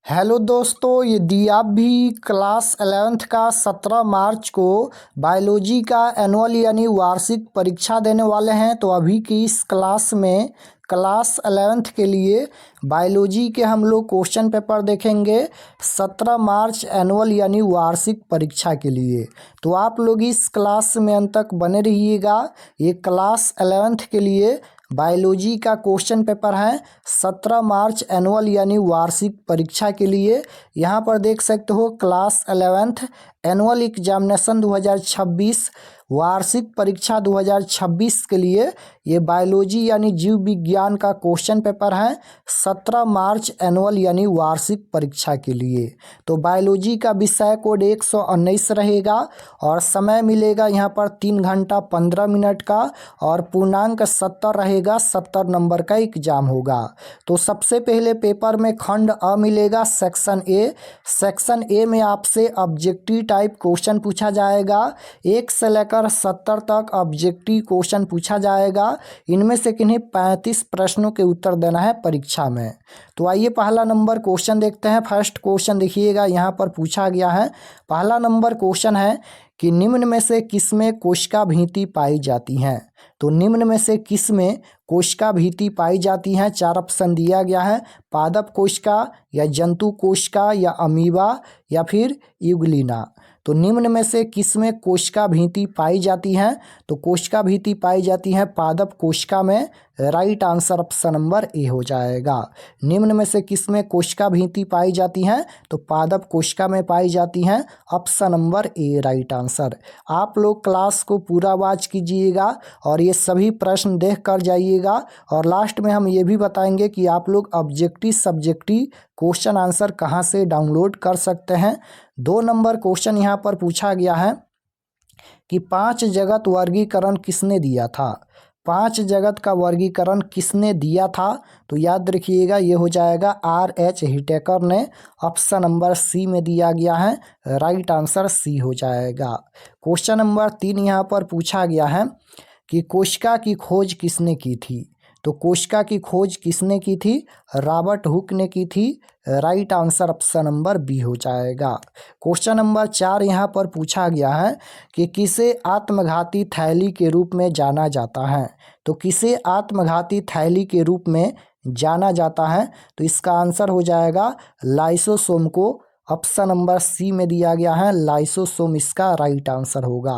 Hello दोस्तों, यदि आप भी क्लास 11th का 17 मार्च को बायोलॉजी का एनुअल यानी वार्षिक परीक्षा देने वाले हैं तो अभी की इस क्लास में क्लास 11th के लिए बायोलॉजी के हम लोग क्वेश्चन पेपर देखेंगे 17 मार्च एनुअल यानी वार्षिक परीक्षा के लिए। तो आप लोग इस क्लास में अंत तक बने रहिएगा। ये क्लास 11th के लिए बायोलॉजी का क्वेश्चन पेपर है 17 मार्च एनुअल यानी वार्षिक परीक्षा के लिए। यहाँ पर देख सकते हो क्लास 11th एनुअल एग्जामिनेशन 2026 वार्षिक परीक्षा 2026 के लिए ये बायोलॉजी यानी जीव विज्ञान का क्वेश्चन पेपर है 17 मार्च एनुअल यानी वार्षिक परीक्षा के लिए। तो बायोलॉजी का विषय कोड 119 रहेगा और समय मिलेगा यहाँ पर 3 घंटा 15 मिनट का और पूर्णांक 70 रहेगा। 70 नंबर का एग्जाम होगा। तो सबसे पहले पेपर में खंड अ मिलेगा सेक्शन ए। सेक्शन ए में आपसे ऑब्जेक्टिव टाइप क्वेश्चन पूछा जाएगा। 1 से लेकर 70 तक ऑब्जेक्टिव क्वेश्चन पूछा जाएगा। इनमें से किन्हीं 35 प्रश्नों के उत्तर देना है परीक्षा में। तो आइए पहला नंबर क्वेश्चन देखते हैं। फर्स्ट क्वेश्चन देखिएगा, यहाँ पर पूछा गया है। पहला नंबर क्वेश्चन है कि निम्न में से किसमें कोशिका भित्ति पाई जाती हैं। तो निम्न में से किसमें कोशिका भित्ति पाई जाती हैं। 4 ऑप्शन दिया गया है, पादप कोशिका या जंतु कोशिका या अमीबा या फिर यूग्लिना। तो निम्न में से किसमें कोशिका भित्ति पाई जाती हैं। तो कोशिका भित्ति पाई जाती हैं पादप कोशिका में। राइट आंसर ऑप्शन नंबर ए हो जाएगा। निम्न में से किसमें कोशिका भित्ति पाई जाती हैं तो पादप कोशिका में पाई जाती हैं। Option number A right answer. आप लोग क्लास को पूरा वॉच कीजिएगा और ये सभी प्रश्न देख कर जाइएगा और लास्ट में हम ये भी बताएंगे कि आप लोग ऑब्जेक्टिव सब्जेक्टिव क्वेश्चन आंसर कहाँ से डाउनलोड कर सकते हैं। 2 नंबर क्वेश्चन यहाँ पर पूछा गया है कि 5 जगत वर्गीकरण किसने दिया था। 5 जगत का वर्गीकरण किसने दिया था। तो याद रखिएगा ये हो जाएगा R.H. हिटेकर ने। ऑप्शन नंबर सी में दिया गया है। राइट आंसर सी हो जाएगा। क्वेश्चन नंबर 3 यहाँ पर पूछा गया है कि कोशिका की खोज किसने की थी। तो कोशिका की खोज किसने की थी। रॉबर्ट हुक ने की थी। Right answer option number B हो जाएगा। क्वेश्चन नंबर 4 यहाँ पर पूछा गया है कि किसे आत्मघाती थैली के रूप में जाना जाता है। तो किसे आत्मघाती थैली के रूप में जाना जाता है। तो इसका आंसर हो जाएगा लाइसोसोम को। ऑप्शन नंबर सी में दिया गया है लाइसोसोम इसका राइट आंसर होगा।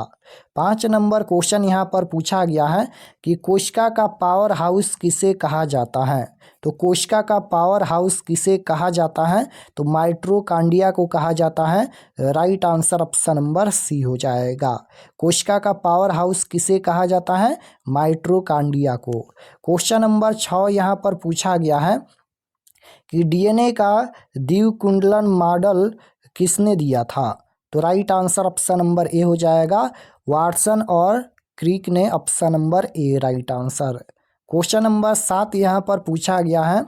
5 नंबर क्वेश्चन यहाँ पर पूछा गया है कि कोशिका का पावर हाउस किसे कहा जाता है। तो कोशिका का पावर हाउस किसे कहा जाता है। तो माइटोकॉन्ड्रिया को कहा जाता है। Right answer option number C हो जाएगा। कोशिका का पावर हाउस किसे कहा जाता है, माइटोकॉन्ड्रिया को। क्वेश्चन नंबर 6 यहाँ पर पूछा गया है कि डीएनए का द्विकुंडलन मॉडल किसने दिया था। तो राइट आंसर ऑप्शन नंबर ए हो जाएगा, वाटसन और क्रिक ने। Option number A right answer. Question number 7 यहाँ पर पूछा गया है।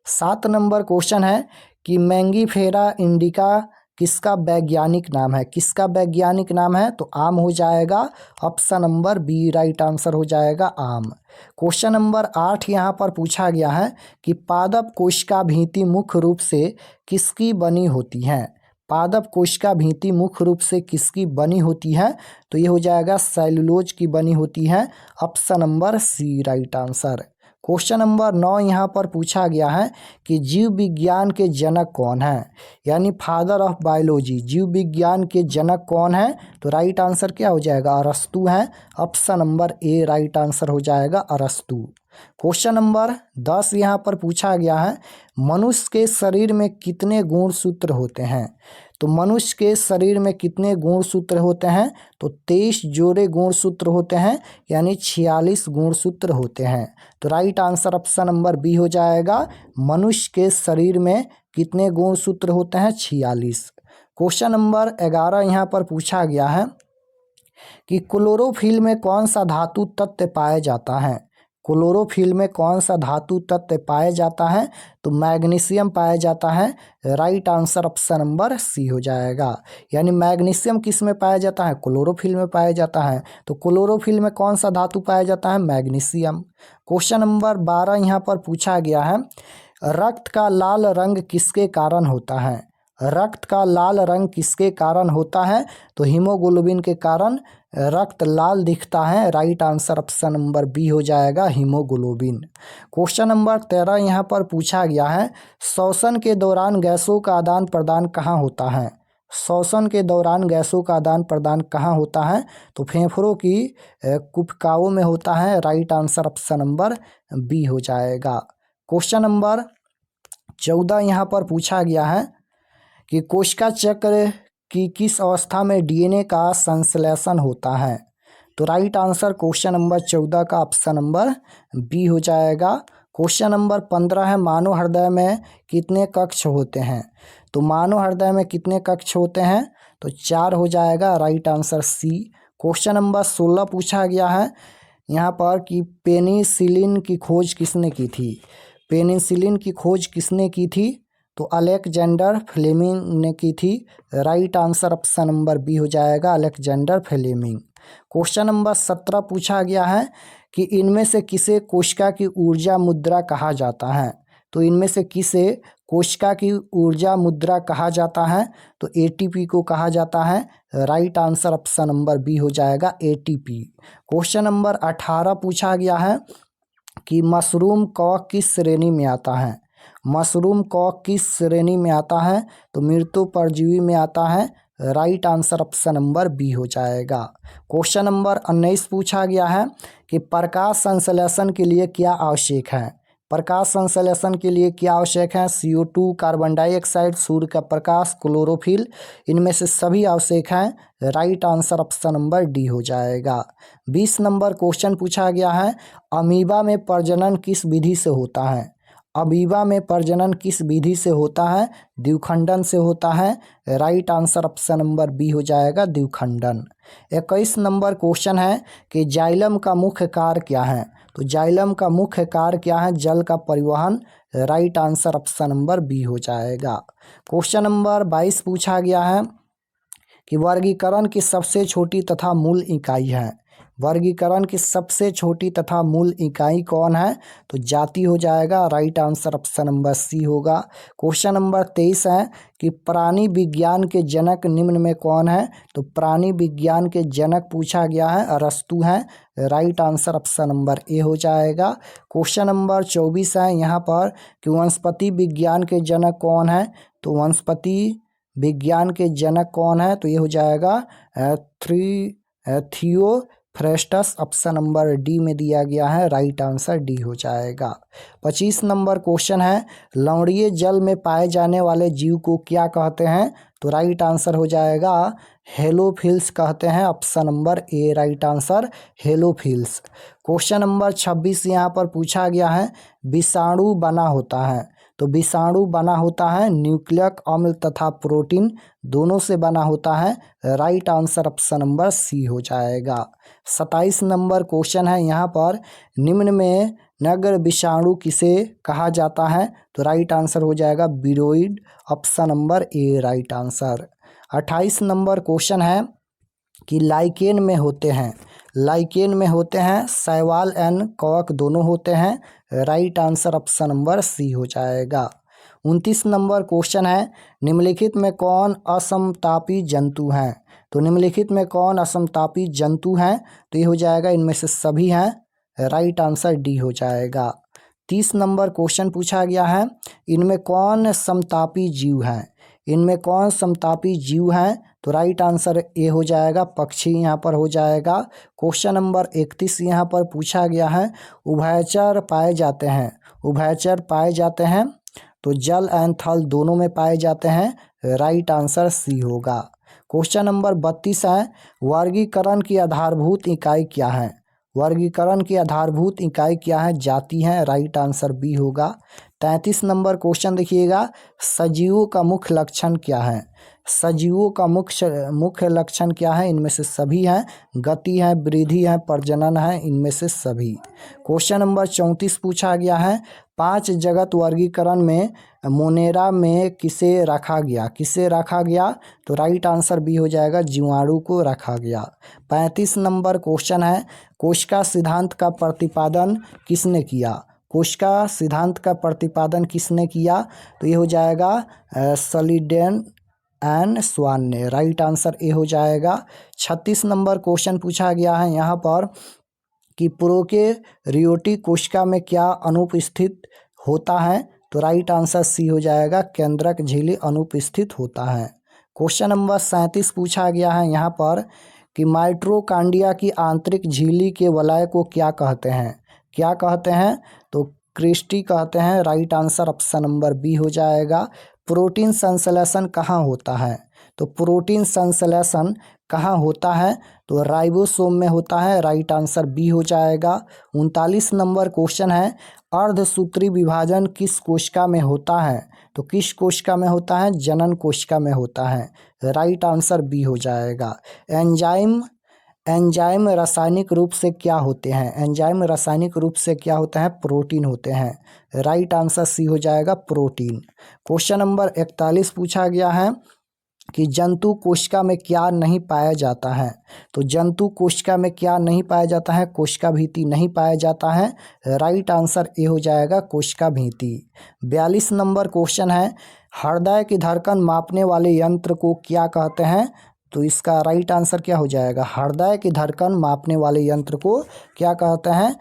7 नंबर क्वेश्चन है कि मैंगीफेरा इंडिका किसका वैज्ञानिक नाम है। किसका वैज्ञानिक नाम है तो आम हो जाएगा। Option number B right answer हो जाएगा, आम। क्वेश्चन नंबर 8 यहाँ पर पूछा गया है कि पादप कोशिका भित्ति मुख्य रूप से किसकी बनी होती है। पादप कोशिका भित्ति मुख्य रूप से किसकी बनी होती है। तो ये हो जाएगा सेलुलोज की बनी होती है। Option number C right answer. Question number 9 यहाँ पर पूछा गया है कि जीव विज्ञान के जनक कौन है, यानी फादर ऑफ बायोलॉजी। जीव विज्ञान के जनक कौन है। तो राइट आंसर क्या हो जाएगा, अरस्तु है। Option number A right answer हो जाएगा, अरस्तु। क्वेश्चन नंबर 10 यहाँ पर पूछा गया है मनुष्य के शरीर में कितने गुणसूत्र होते हैं। तो मनुष्य के शरीर में कितने गुणसूत्र होते हैं। तो 23 जोड़े गुणसूत्र होते हैं, यानी 46 गुणसूत्र होते हैं। तो right answer option number B हो जाएगा। मनुष्य के शरीर में कितने गुणसूत्र होते हैं, 46। क्वेश्चन नंबर 11 यहाँ पर पूछा गया है कि क्लोरोफिल में कौन सा धातु तत्व पाया जाता है। क्लोरोफिल में कौन सा धातु तत्व पाया जाता है। तो मैग्नीशियम पाया जाता है। Right answer option number C हो जाएगा। यानी मैग्नीशियम किस में पाया जाता है, क्लोरोफिल में पाया जाता है। तो क्लोरोफिल में कौन सा धातु पाया जाता है, मैग्नीशियम। क्वेश्चन नंबर 12 यहाँ पर पूछा गया है रक्त का लाल रंग किसके कारण होता है? रक्त का लाल रंग किसके कारण होता है? तो हीमोग्लोबिन के कारण रक्त लाल दिखता है। Right answer option number B हो जाएगा, हीमोग्लोबिन। क्वेश्चन नंबर 13 यहाँ पर पूछा गया है, श्वसन के दौरान गैसों का आदान प्रदान कहाँ होता है? श्वसन के दौरान गैसों का आदान प्रदान कहाँ होता है? तो फेफड़ों की कुपकाओं में होता है। Right answer option number B हो जाएगा। क्वेश्चन नंबर 14 यहाँ पर पूछा गया है कि कोशिका चक्र की किस अवस्था में डीएनए का संश्लेषण होता है? तो राइट आंसर क्वेश्चन नंबर 14 का ऑप्शन नंबर बी हो जाएगा। क्वेश्चन नंबर 15 है, मानव हृदय में कितने कक्ष होते हैं? तो मानव हृदय में कितने कक्ष होते हैं? तो 4 हो जाएगा। Right answer C. Question number 16 पूछा गया है यहाँ पर कि पेनिसिलिन की खोज किसने की थी? पेनिसिलिन की खोज किसने की थी? तो अलेक्जेंडर फ्लेमिंग ने की थी। Right answer option number B हो जाएगा, अलेक्जेंडर फ्लेमिंग। क्वेश्चन नंबर 17 पूछा गया है कि इनमें से किसे कोशिका की ऊर्जा मुद्रा कहा जाता है? तो इनमें से किसे कोशिका की ऊर्जा मुद्रा कहा जाता है? तो एटीपी को कहा जाता है। Right answer option number B हो जाएगा, एटीपी। क्वेश्चन नंबर 18 पूछा गया है कि मशरूम कवक किस श्रेणी में आता है? मशरूम कवक किस श्रेणी में आता है? तो मृत्यु परजीवी में आता है। Right answer option number B हो जाएगा। क्वेश्चन नंबर 19 पूछा गया है कि प्रकाश संश्लेषण के लिए क्या आवश्यक है? प्रकाश संश्लेषण के लिए क्या आवश्यक है? CO2, कार्बन डाइऑक्साइड, सूर्य का प्रकाश, क्लोरोफिल, इनमें से सभी आवश्यक हैं। Right answer option number D हो जाएगा। 20 नंबर क्वेश्चन पूछा गया है, अमीबा में प्रजनन किस विधि से होता है? अमीबा में प्रजनन किस विधि से होता है? द्विखंडन से होता है। Right answer option number B हो जाएगा, द्विखंडन। 21 नंबर क्वेश्चन है कि जाइलम का मुख्य कार्य क्या है? तो जाइलम का मुख्य कार्य क्या है? जल का परिवहन। Right answer option number B हो जाएगा। क्वेश्चन नंबर 22 पूछा गया है कि वर्गीकरण की सबसे छोटी तथा मूल इकाई है? वर्गीकरण की सबसे छोटी तथा मूल इकाई कौन है? तो जाति हो जाएगा। Right answer option number C होगा। क्वेश्चन नंबर 23 है कि प्राणी विज्ञान के जनक निम्न में कौन है? तो प्राणी विज्ञान के जनक पूछा गया है, अरस्तु हैं। राइट आंसर ऑप्शन नंबर ए हो जाएगा। क्वेश्चन नंबर 24 है यहाँ पर कि वनस्पति विज्ञान के जनक कौन है? तो वनस्पति विज्ञान के जनक कौन है? तो ये हो जाएगा थियोफ्रेस्टस। ऑप्शन नंबर डी में दिया गया है। राइट आंसर डी हो जाएगा। 25 नंबर क्वेश्चन है, लवणीय जल में पाए जाने वाले जीव को क्या कहते हैं? तो राइट आंसर हो जाएगा, हेलोफिल्स कहते हैं। Option number A right answer, halophiles. Question number 26 यहाँ पर पूछा गया है, विषाणु बना होता है? तो विषाणु बना होता है न्यूक्लिक अम्ल तथा प्रोटीन दोनों से बना होता है। Right answer option number C हो जाएगा। 27 नंबर क्वेश्चन है यहाँ पर, निम्न में नगर विषाणु किसे कहा जाता है? तो राइट आंसर हो जाएगा viroid. Option number A right answer. 28 number question है कि लाइकेन में होते हैं, लाइकेन में होते हैं शैवाल एंड कवक दोनों होते हैं। Right answer option number C हो जाएगा। 29 नंबर क्वेश्चन है, निम्नलिखित में कौन असमतापी जंतु हैं? तो निम्नलिखित में कौन असमतापी जंतु हैं? तो ये हो जाएगा इनमें से सभी हैं। राइट आंसर डी हो जाएगा। 30 नंबर क्वेश्चन पूछा गया है, इनमें कौन समतापी जीव हैं? इनमें कौन समतापी जीव हैं? तो राइट आंसर ए हो जाएगा, पक्षी यहाँ पर हो जाएगा। क्वेश्चन नंबर 31 यहाँ पर पूछा गया है, उभयचर पाए जाते हैं, उभयचर पाए जाते हैं तो जल एंड थल दोनों में पाए जाते हैं। राइट आंसर सी होगा। क्वेश्चन नंबर 32 है, वर्गीकरण की आधारभूत इकाई क्या है? वर्गीकरण की आधारभूत इकाई क्या है? जाति है। राइट आंसर बी होगा। 33 नंबर क्वेश्चन देखिएगा, सजीवों का मुख्य लक्षण क्या है? सजीवों का मुख्य लक्षण क्या है? इनमें से सभी हैं, गति है, वृद्धि है, प्रजनन है, इनमें से सभी। क्वेश्चन नंबर 34 पूछा गया है, 5 जगत वर्गीकरण में मोनेरा में किसे रखा गया? किसे रखा गया? तो राइट आंसर बी हो जाएगा, जीवाणु को रखा गया। 35 नंबर क्वेश्चन है, कोशिका सिद्धांत का प्रतिपादन किसने किया? कोशिका सिद्धांत का प्रतिपादन किसने किया? तो ये हो जाएगा सलिडेन एंड स्वान ने। राइट आंसर ए हो जाएगा। 36 नंबर क्वेश्चन पूछा गया है यहाँ पर कि प्रोकैरियोटिक कोशिका में क्या अनुपस्थित होता है? तो राइट आंसर सी हो जाएगा, केंद्रक झिल्ली अनुपस्थित होता है। क्वेश्चन नंबर 37 पूछा गया है यहाँ पर कि माइटोकॉन्ड्रिया की आंतरिक झिल्ली के वलय को क्या कहते हैं? क्या कहते हैं? तो क्रिस्टी कहते हैं। Right answer option number B हो जाएगा। प्रोटीन संश्लेषण कहाँ होता है? तो प्रोटीन संश्लेषण कहाँ होता है? तो राइबोसोम में होता है। राइट आंसर बी हो जाएगा। 39 नंबर क्वेश्चन है, अर्धसूत्री विभाजन किस कोशिका में होता है? तो किस कोशिका में होता है? जनन कोशिका में होता है। राइट आंसर बी हो जाएगा। एंजाइम रासायनिक रूप से क्या होते हैं? एंजाइम रासायनिक रूप से क्या होते हैं? प्रोटीन होते हैं। राइट आंसर सी हो जाएगा, प्रोटीन। क्वेश्चन नंबर 41 पूछा गया है कि जंतु कोशिका में क्या नहीं पाया जाता है? तो जंतु कोशिका में क्या नहीं पाया जाता है? कोशिका भित्ति नहीं पाया जाता है। राइट आंसर ए हो जाएगा, कोशिका भित्ति। 42 नंबर क्वेश्चन है, हृदय की धड़कन मापने वाले यंत्र को क्या कहते हैं? तो इसका राइट आंसर क्या हो जाएगा? हृदय की धड़कन मापने वाले यंत्र को क्या कहते हैं?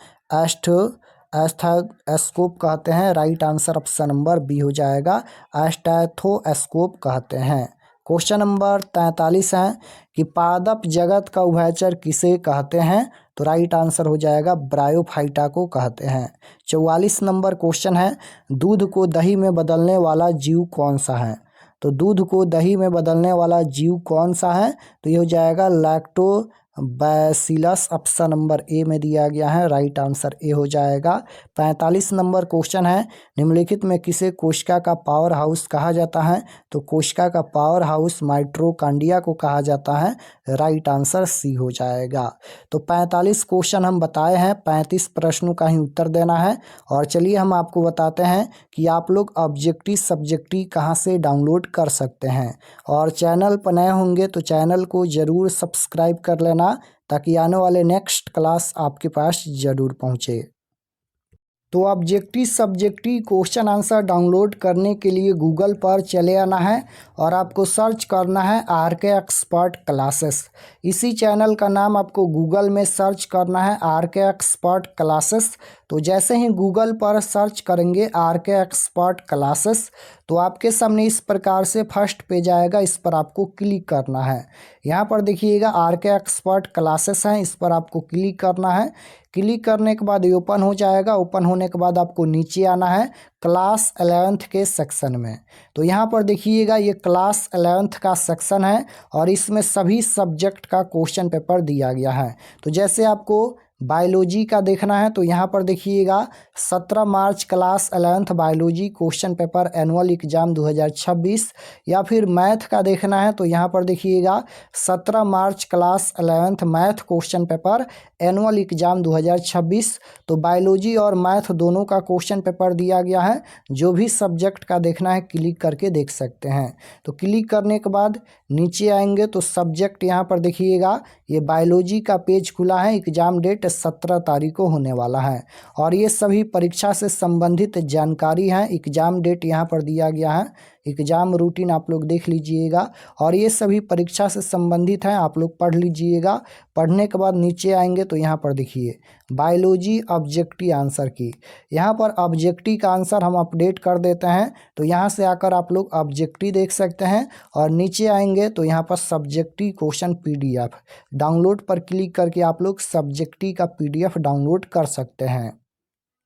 स्टेथोस्कोप कहते हैं। Right answer option number B हो जाएगा, स्टेथोस्कोप कहते हैं। क्वेश्चन नंबर 43 है कि पादप जगत का उभयचर किसे कहते हैं? तो राइट आंसर हो जाएगा, ब्रायोफाइटा को कहते हैं। 44 नंबर क्वेश्चन है, दूध को दही में बदलने वाला जीव कौन सा है? तो दूध को दही में बदलने वाला जीव कौन सा है? तो ये हो जाएगा लैक्टोबैसिलस। ऑप्शन नंबर ए में दिया गया है। राइट आंसर ए हो जाएगा। 45 नंबर क्वेश्चन है, निम्नलिखित में किसे कोशिका का पावर हाउस कहा जाता है? तो कोशिका का पावर हाउस माइटोकॉन्ड्रिया को कहा जाता है। राइट आंसर सी हो जाएगा। तो 45 क्वेश्चन हम बताए हैं, 35 प्रश्नों का ही उत्तर देना है। और चलिए हम आपको बताते हैं कि आप लोग ऑब्जेक्टिव सब्जेक्टिव कहाँ से डाउनलोड कर सकते हैं। और चैनल पर नए होंगे तो चैनल को ज़रूर सब्सक्राइब कर लेना, ताकि आने वाले नेक्स्ट क्लास आपके पास ज़रूर पहुँचे। तो objective subjective question answer download करने के लिए गूगल पर चले आना है और आपको सर्च करना है RK एक्सपर्ट क्लासेस। इसी चैनल का नाम आपको गूगल में सर्च करना है, RK एक्सपर्ट क्लासेस। तो जैसे ही गूगल पर सर्च करेंगे RK एक्सपर्ट क्लासेस, तो आपके सामने इस प्रकार से फर्स्ट पेज आएगा। इस पर आपको क्लिक करना है। यहाँ पर देखिएगा RK एक्सपर्ट क्लासेस हैं, इस पर आपको क्लिक करना है। क्लिक करने के बाद ये ओपन हो जाएगा। ओपन होने के बाद आपको नीचे आना है क्लास 11th के सेक्शन में। तो यहाँ पर देखिएगा ये क्लास 11th का सेक्शन है और इसमें सभी सब्जेक्ट का क्वेश्चन पेपर दिया गया है। तो जैसे आपको बायोलॉजी का देखना है तो यहाँ पर देखिएगा 17 March class 11th biology question paper annual exam 2026, या फिर मैथ का देखना है तो यहाँ पर देखिएगा 17 March class 11th math question paper annual exam 2026। तो बायोलॉजी और मैथ दोनों का क्वेश्चन पेपर दिया गया है। जो भी सब्जेक्ट का देखना है क्लिक करके देख सकते हैं। तो क्लिक करने के बाद नीचे आएंगे तो सब्जेक्ट यहाँ पर देखिएगा ये बायोलॉजी का पेज खुला है। एग्जाम डेट 17 तारीख को होने वाला है और ये सभी परीक्षा से संबंधित जानकारी है। एग्जाम डेट यहाँ पर दिया गया है, एग्जाम रूटीन आप लोग देख लीजिएगा और ये सभी परीक्षा से संबंधित हैं, आप लोग पढ़ लीजिएगा। पढ़ने के बाद नीचे आएंगे तो यहाँ पर देखिए बायोलॉजी ऑब्जेक्टिव आंसर की, यहाँ पर ऑब्जेक्टिव का आंसर हम अपडेट कर देते हैं। तो यहाँ से आकर आप लोग ऑब्जेक्टिव देख सकते हैं और नीचे आएंगे तो यहाँ पर सब्जेक्टिव क्वेश्चन PDF डाउनलोड पर क्लिक करके आप लोग सब्जेक्टिव का PDF डाउनलोड कर सकते हैं।